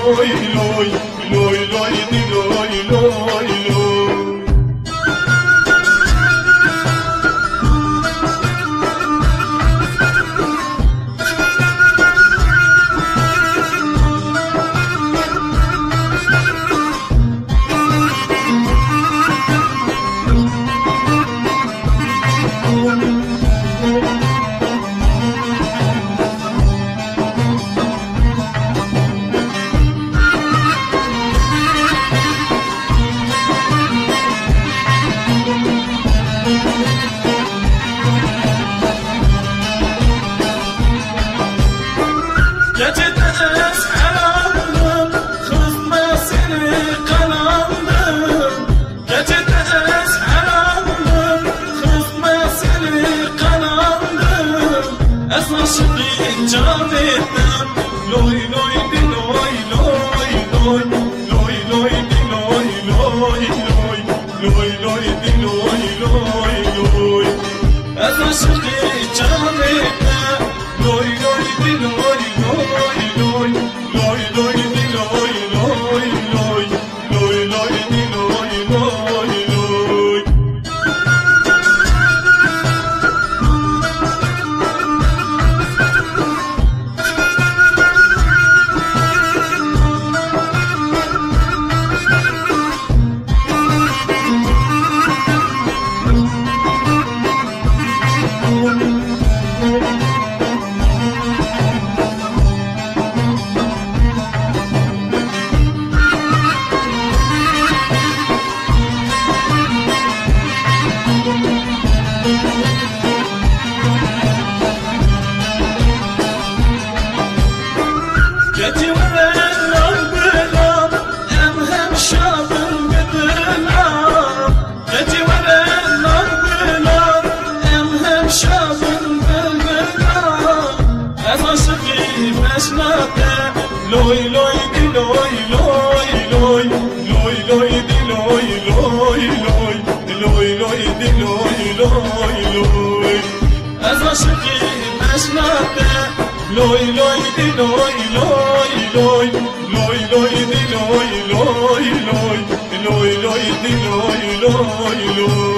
لوي لوي لوي لوي دي لوي لوي لوي. لوي لوي دي لوي لوي لوي لوي لوي دي لوي لوي لوي لوي لوي دي لوي لوي لوي أتشقي جامعنا لوي لوي دي لوي لوي لوي لوي لوي دي لوي لوي لوي لوي لوي دي لوي لوي لوي. جتي وين البلاد امهم شاب بالبلاد جتي وين البلاد امهم شاب بالبلاد اتشقي مشناته لوي لوي دي لوي لوي لوي لوي لوي دي لوي لوي لوي لوي لوي دي لوي لوي لوي اتشقي مشناته لوي لوي دي لوي لوي لوي لوي لوي دي لوي لوي لوي لوي لوي دي لوي لوي لوي.